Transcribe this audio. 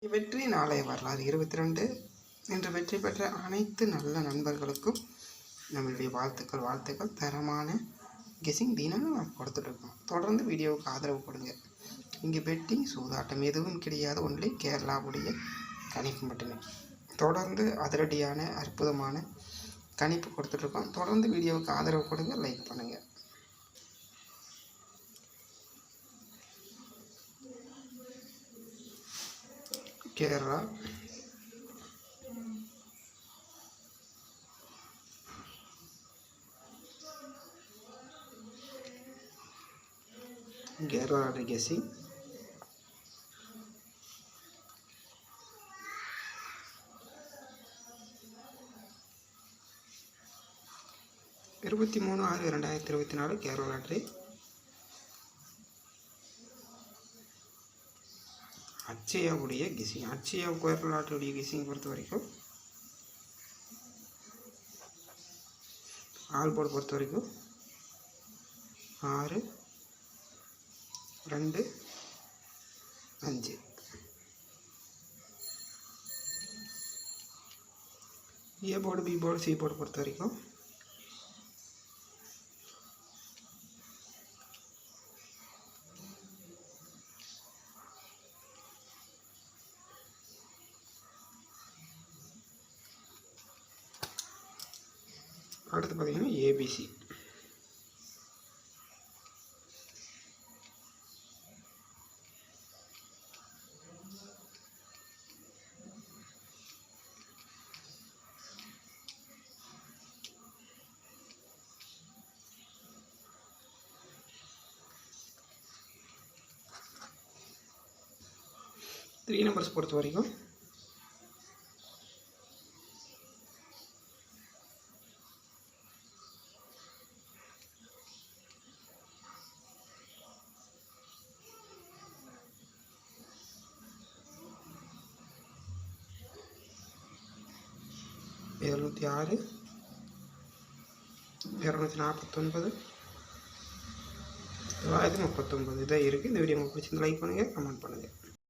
வெற்றி நாளைய வரலாறு 22 இன்று வெற்றி பெற்ற அனைத்து நல்ல நண்பர்களுக்கும் நம்மளுடைய வாழ்த்துக்கள். தரமான கெஸிங் தினமும் நம்ம கொடுத்துட்ருக்கோம். தொடர்ந்து வீடியோவுக்கு ஆதரவு கொடுங்க. இங்கே பெட்டிங் சூதாட்டம் எதுவும் கிடையாது. ஒன்லி கேரளாவுடைய கணிப்பு மட்டுமே. தொடர்ந்து அதிரடியான அற்புதமான கணிப்பு கொடுத்துட்ருக்கோம். தொடர்ந்து வீடியோவுக்கு ஆதரவு கொடுங்க, லைக் பண்ணுங்கள். கேரளா கெஸிங் இருபத்தி 3/6/2024 கேரளா லாட்டரி. அச்சயாவுடைய கெஸிங், அச்சயா கேரளா லாட்டரியுடைய கெஸிங் பொறுத்த வரைக்கும் ஆல் போர்டு பொறுத்த வரைக்கும் 6, 2, 5. A board, B board, C board பொறுத்த வரைக்கும் 3 ஏபிசி. த்ரீ நம்பர்ஸ் பொறுத்த வரைக்கும் 706, 249, 939 இதான் இருக்குது. இந்த வீடியோ உங்களுக்கு பிடிச்சிருந்து லைக் பண்ணுங்கள், கமெண்ட் பண்ணுங்கள்.